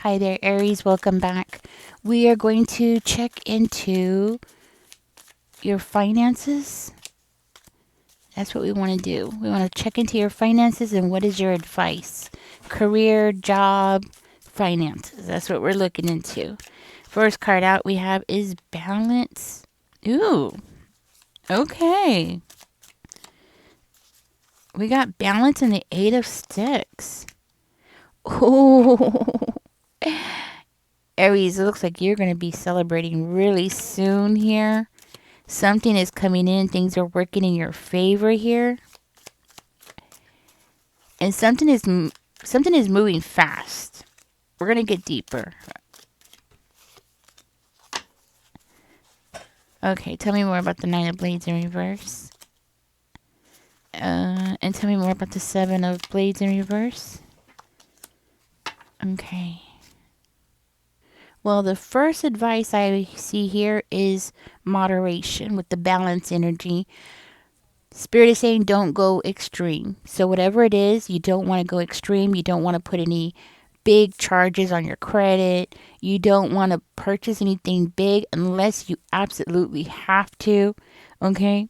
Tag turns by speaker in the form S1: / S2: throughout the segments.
S1: Hi there, Aries. Welcome back. We are going to check into your finances. That's what we want to do. We want to check into your finances and what is your advice? Career, job, finances. That's what we're looking into. First card out we have is balance. Ooh, okay. We got balance and the 8 of Sticks. Oh, Aries, it looks like you're going to be celebrating really soon here. Something is coming in. Things are working in your favor here. And something is moving fast. We're going to get deeper. Okay, tell me more about the Nine of Blades in reverse. And tell me more about the Seven of Blades in reverse. Okay. Well, the first advice I see here is moderation with the balance energy. Spirit is saying don't go extreme. So whatever it is, you don't want to go extreme. You don't want to put any big charges on your credit. You don't want to purchase anything big unless you absolutely have to. Okay?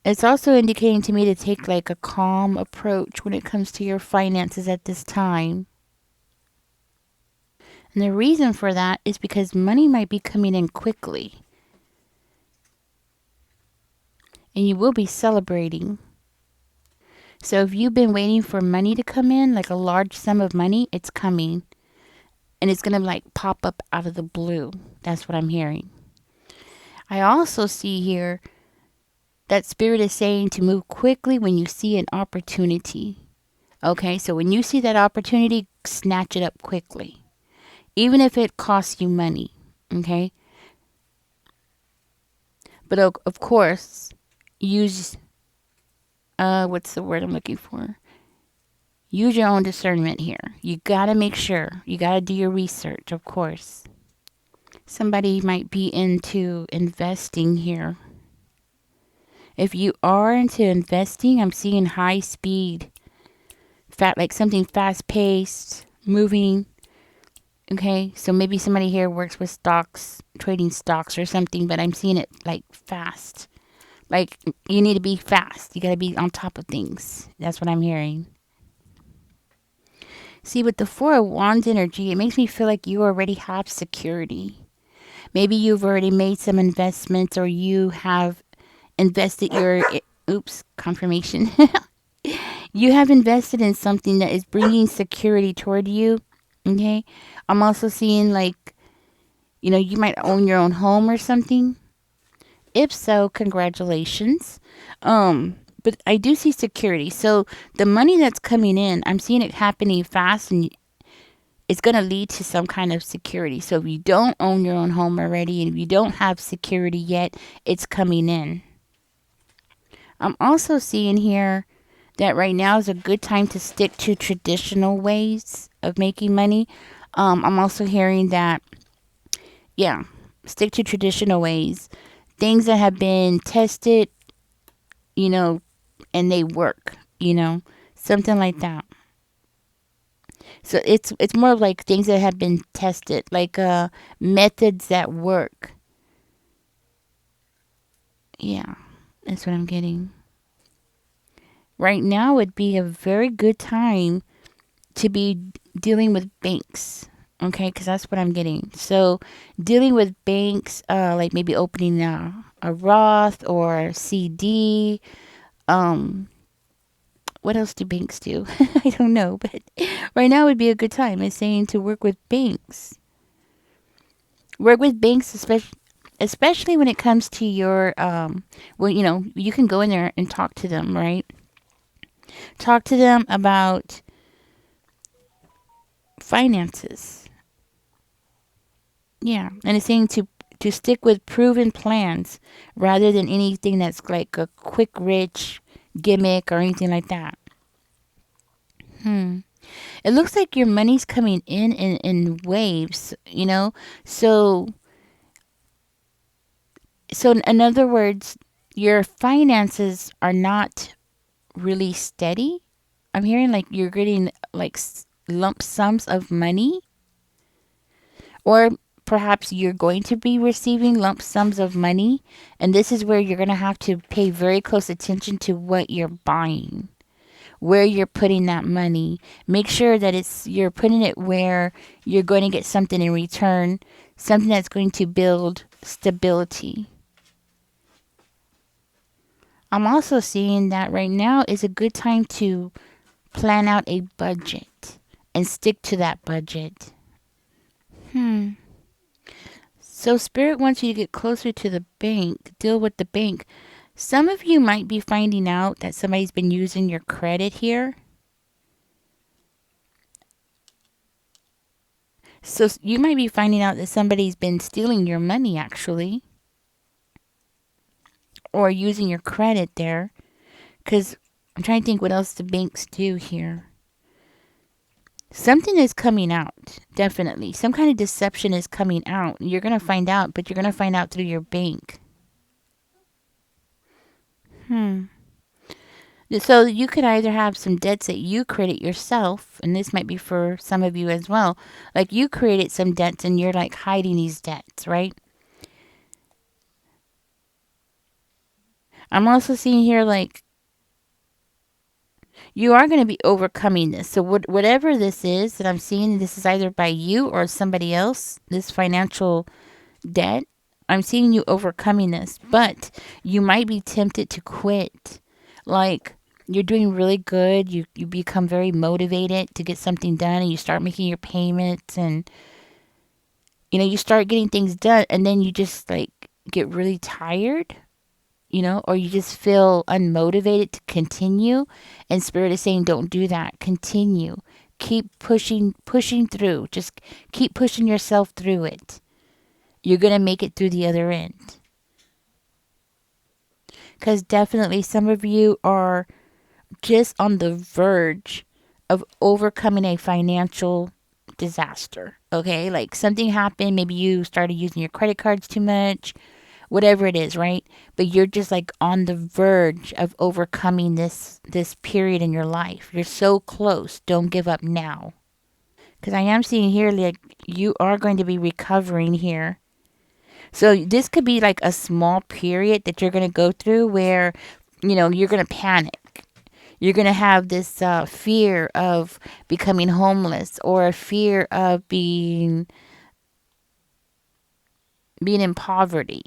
S1: It's also indicating to me to take like a calm approach when it comes to your finances at this time. And the reason for that is because money might be coming in quickly. And you will be celebrating. So if you've been waiting for money to come in, like a large sum of money, it's coming. And it's going to like pop up out of the blue. That's what I'm hearing. I also see here that Spirit is saying to move quickly when you see an opportunity. Okay, so when you see that opportunity, snatch it up quickly. Even if it costs you money. Okay? But of course, use, what's the word I'm looking for? Use your own discernment here. You got to make sure. You got to do your research, of course. Somebody might be into investing here. If you are into investing, I'm seeing high speed, like something fast paced, moving. Okay, so maybe somebody here works with stocks, trading stocks or something, but I'm seeing it like fast. Like you need to be fast. You got to be on top of things. That's what I'm hearing. See, with the Four of Wands energy, it makes me feel like you already have security. Maybe you've already made some investments or you have invested your, oops, confirmation. You have invested in something that is bringing security toward you. Okay. I'm also seeing like, you might own your own home or something. If so, congratulations. But I do see security. So the money that's coming in, I'm seeing it happening fast and it's going to lead to some kind of security. So if you don't own your own home already and if you don't have security yet, it's coming in. I'm also seeing here that right now is a good time to stick to traditional ways of making money. I'm also hearing that, yeah, stick to traditional ways. Things that have been tested, you know, and they work, something like that. So it's more like things that have been tested, like methods that work. Yeah, that's what I'm getting. Right now would be a very good time to be dealing with banks. Okay, because that's what I'm getting. So, dealing with banks, like maybe opening a Roth or CD. Um, what else do banks do? I don't know, but right now would be a good time. It's saying to work with banks. Work with banks, especially when it comes to your, well, you can go in there and talk to them, right? Talk to them about finances. Yeah, and it's saying to stick with proven plans rather than anything that's like a quick rich gimmick or anything like that. Hmm. It looks like your money's coming in waves, So in other words, your finances are not really steady. I'm hearing like you're getting like lump sums of money, or perhaps you're going to be receiving lump sums of money, and this is where you're going to have to pay very close attention to what you're buying, where you're putting that money. Make sure that you're putting it where you're going to get something in return, something that's going to build stability. I'm also seeing that right now is a good time to plan out a budget and stick to that budget. So Spirit wants you to get closer to the bank, deal with the bank. Some of you might be finding out that somebody's been using your credit here. So you might be finding out that somebody's been stealing your money actually, or using your credit there. Because I'm trying to think what else the banks do here. Something is coming out, definitely. Some kind of deception is coming out. You're going to find out, but you're going to find out through your bank. So you could either have some debts that you created yourself, and this might be for some of you as well. Like you created some debts and you're like hiding these debts, right? I'm also seeing here like you are going to be overcoming this. So whatever this is that I'm seeing, this is either by you or somebody else, this financial debt. I'm seeing you overcoming this, but you might be tempted to quit. Like you're doing really good. You become very motivated to get something done and you start making your payments and you start getting things done and then you just like get really tired, or you just feel unmotivated to continue. And Spirit is saying, don't do that. Continue. Keep pushing through. Just keep pushing yourself through it. You're going to make it through the other end. Because definitely some of you are just on the verge of overcoming a financial disaster. Okay? Like something happened. Maybe you started using your credit cards too much. Whatever it is, right? But you're just like on the verge of overcoming this period in your life. You're so close. Don't give up now. Because I am seeing here like you are going to be recovering here. So this could be like a small period that you're going to go through where, you're going to panic. You're going to have this fear of becoming homeless or a fear of being in poverty.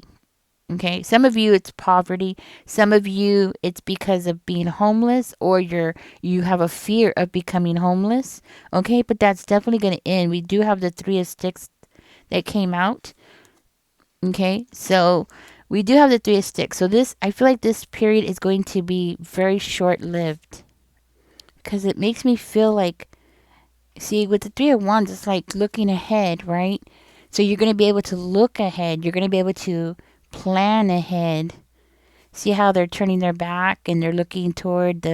S1: Okay, some of you it's poverty. Some of you it's because of being homeless or you have a fear of becoming homeless. Okay, but that's definitely going to end. We do have the 3 of Sticks that came out. Okay, so we do have the 3 of Sticks. So I feel like this period is going to be very short lived because it makes me feel like, see, with the 3 of Wands, it's like looking ahead, right? So you're going to be able to look ahead. You're going to be able to plan ahead. See how they're turning their back and they're looking toward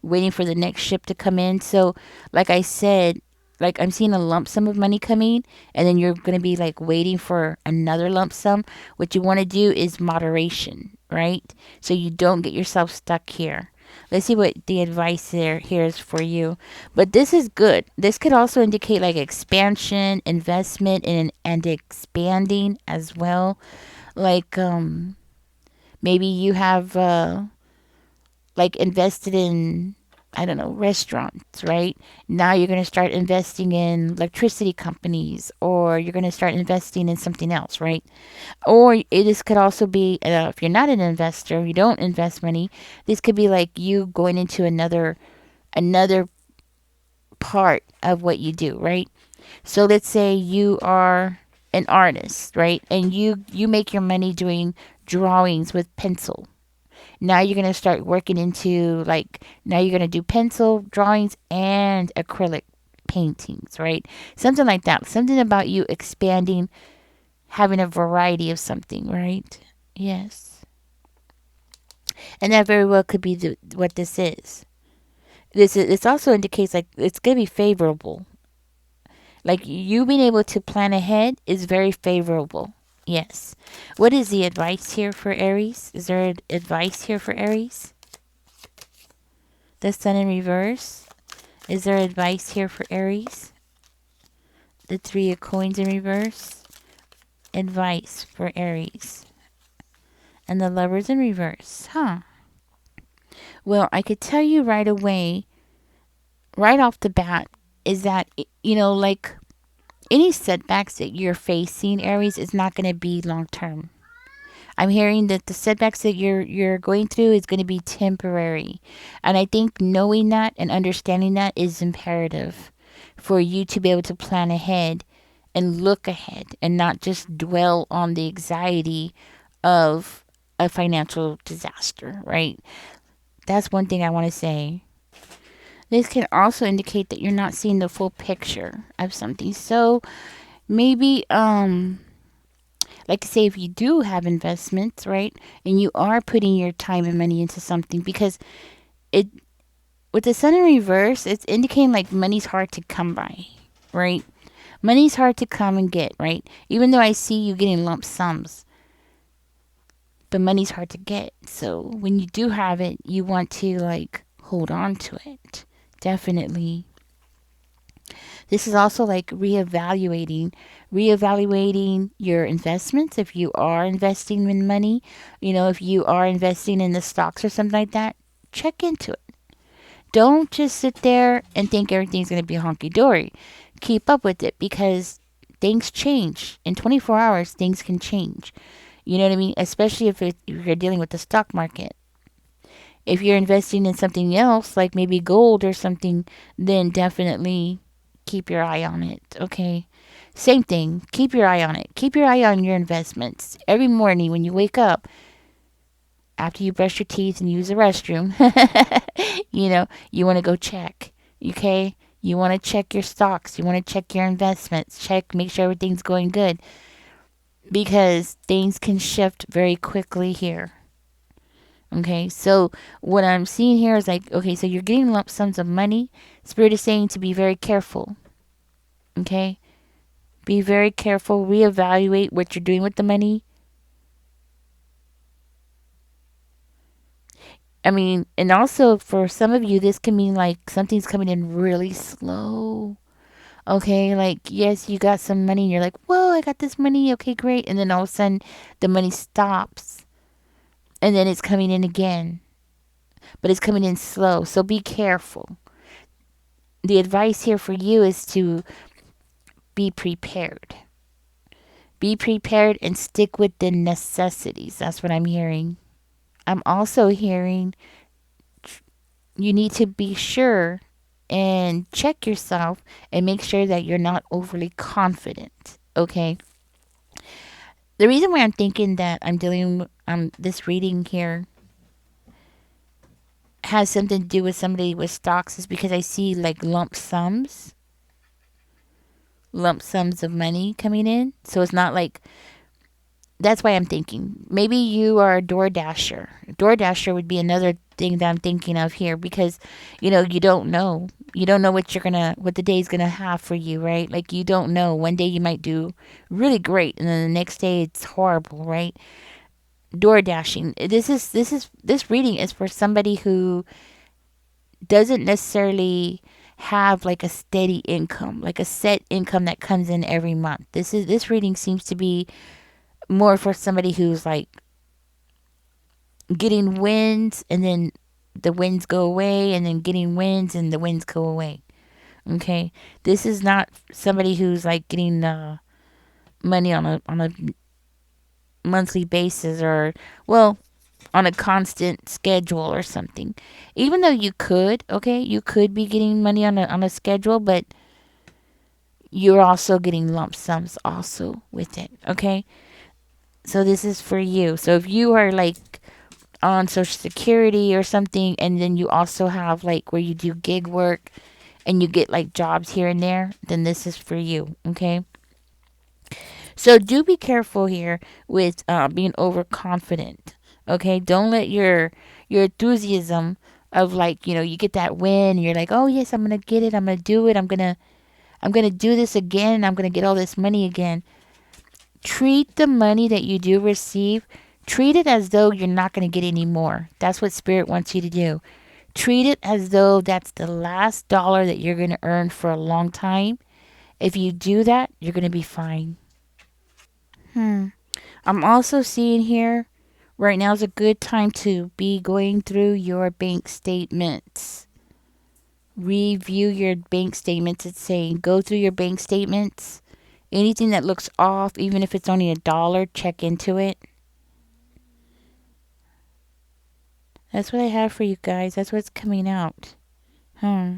S1: waiting for the next ship to come in. So, like I said, like I'm seeing a lump sum of money coming, and then you're going to be like waiting for another lump sum. What you want to do is moderation, right? So you don't get yourself stuck here. Let's see what the advice here is for you. But this is good. This could also indicate like expansion, investment, and expanding as well. Like maybe you have like invested in, I don't know, restaurants, right? Now you're going to start investing in electricity companies, or you're going to start investing in something else, right? Or this could also be, if you're not an investor, you don't invest money, this could be like you going into another part of what you do, right? So let's say you are an artist, right? And you make your money doing drawings with pencil. Now you're going to start working into like, now you're going to do pencil drawings and acrylic paintings, right? Something like that. Something about you expanding, having a variety of something, right? Yes. And that very well could be what this is. This also indicates like it's going to be favorable. Like you being able to plan ahead is very favorable. Yes. What is the advice here for Aries? Is there advice here for Aries? The Sun in reverse. Is there advice here for Aries? The Three of Coins in reverse. Advice for Aries. And the Lovers in reverse. Huh. Well, I could tell you right away, right off the bat, is that, like any setbacks that you're facing, Aries, is not going to be long term. I'm hearing that the setbacks that you're going through is going to be temporary. And I think knowing that and understanding that is imperative for you to be able to plan ahead and look ahead and not just dwell on the anxiety of a financial disaster, right? That's one thing I want to say. This can also indicate that you're not seeing the full picture of something. So maybe like say if you do have investments, right? And you are putting your time and money into something, because it with the sun in reverse, it's indicating like money's hard to come by, right? Money's hard to come and get, right? Even though I see you getting lump sums, but money's hard to get. So when you do have it, you want to like hold on to it. Definitely. This is also like reevaluating your investments. If you are investing in money, if you are investing in the stocks or something like that, check into it. Don't just sit there and think everything's going to be honky dory. Keep up with it, because things change. In 24 hours, things can change. You know what I mean? Especially if you're dealing with the stock market. If you're investing in something else, like maybe gold or something, then definitely keep your eye on it. Okay. Same thing. Keep your eye on it. Keep your eye on your investments. Every morning when you wake up, after you brush your teeth and use the restroom, you want to go check. Okay. You want to check your stocks. You want to check your investments. Make sure everything's going good, because things can shift very quickly here. Okay, so what I'm seeing here is like, okay, so you're getting lump sums of money. Spirit is saying to be very careful. Okay, be very careful. Reevaluate what you're doing with the money. I mean, and also for some of you, this can mean like something's coming in really slow. Okay, like, yes, you got some money and you're like, whoa, I got this money. Okay, great. And then all of a sudden, the money stops. And then it's coming in again. But it's coming in slow. So be careful. The advice here for you is to be prepared. Be prepared and stick with the necessities. That's what I'm hearing. I'm also hearing you need to be sure and check yourself and make sure that you're not overly confident. Okay. The reason why I'm thinking that I'm doing this reading here has something to do with somebody with stocks is because I see like lump sums of money coming in. So it's not like, that's why I'm thinking maybe you are a DoorDasher. DoorDasher would be another thing that I'm thinking of here, because you don't know. You don't know what the day's gonna have for you, right? Like, you don't know. One day you might do really great, and then the next day it's horrible, right? Door dashing. This reading is for somebody who doesn't necessarily have like a steady income, like a set income that comes in every month. This reading seems to be more for somebody who's like getting wins, and then the wins go away, and then getting wins and the wins go away. Okay, this is not somebody who's like getting money on a monthly basis, or, well, on a constant schedule or something. Even though you could, okay, you could be getting money on a schedule, but you're also getting lump sums also with it. Okay, so this is for you. So if you are like on Social Security or something, and then you also have like where you do gig work and you get like jobs here and there, then this is for you. Okay. So do be careful here with being overconfident. Okay, don't let your enthusiasm of like, you get that win and you're like, oh yes, I'm gonna get it, I'm gonna do it, I'm gonna do this again, I'm gonna get all this money again. Treat the money that you do receive, treat it as though you're not gonna get any more. That's what Spirit wants you to do. Treat it as though that's the last dollar that you're going to earn for a long time. If you do that, you're going to be fine. Hmm. I'm also seeing here right now is a good time to be going through your bank statements. Review your bank statements. It's saying go through your bank statements. Anything that looks off, even if it's only a dollar, check into it. That's what I have for you guys. That's what's coming out. Hmm.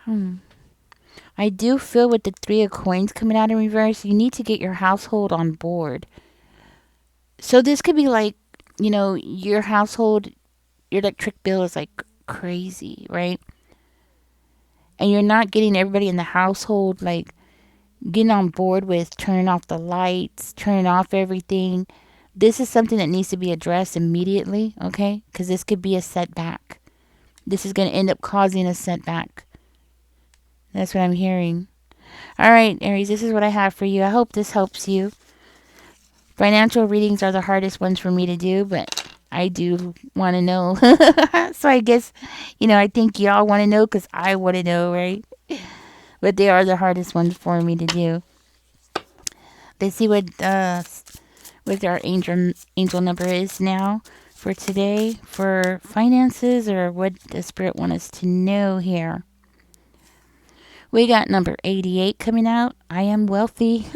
S1: Hmm. I do feel with the Three of Coins coming out in reverse, you need to get your household on board. So this could be like, your household, your electric bill is like crazy, right? And you're not getting everybody in the household like getting on board with turning off the lights, turning off everything. This is something that needs to be addressed immediately, okay? Because this could be a setback. This is going to end up causing a setback. That's what I'm hearing. All right, Aries, this is what I have for you. I hope this helps you. Financial readings are the hardest ones for me to do, but I do want to know. So I guess, I think y'all want to know because I want to know, right? But they are the hardest ones for me to do. Let's see what our angel number is now for today for finances, or what the spirit want us to know here. We got number 88 coming out. I am wealthy.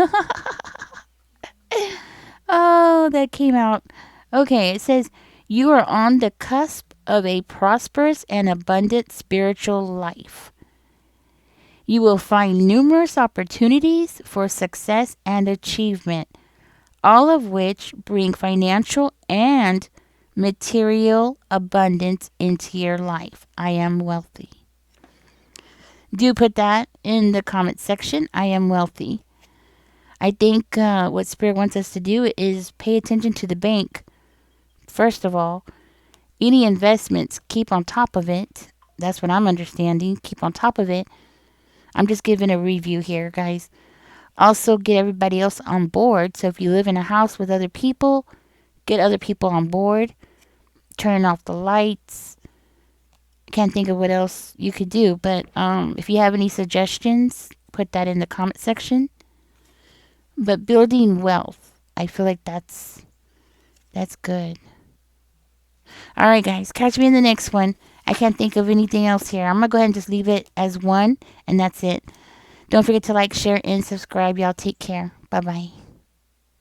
S1: Oh, that came out. Okay, it says you are on the cusp of a prosperous and abundant spiritual life. You will find numerous opportunities for success and achievement, all of which bring financial and material abundance into your life. I am wealthy. Do put that in the comment section. I am wealthy. I think what Spirit wants us to do is pay attention to the bank. First of all, any investments, keep on top of it. That's what I'm understanding. Keep on top of it. I'm just giving a review here, guys. Also, get everybody else on board. So if you live in a house with other people, get other people on board. Turn off the lights. Can't think of what else you could do. But if you have any suggestions, put that in the comment section. But building wealth, I feel like that's good. All right, guys, catch me in the next one. I can't think of anything else here. I'm going to go ahead and just leave it as one, and that's it. Don't forget to like, share, and subscribe. Y'all take care. Bye-bye.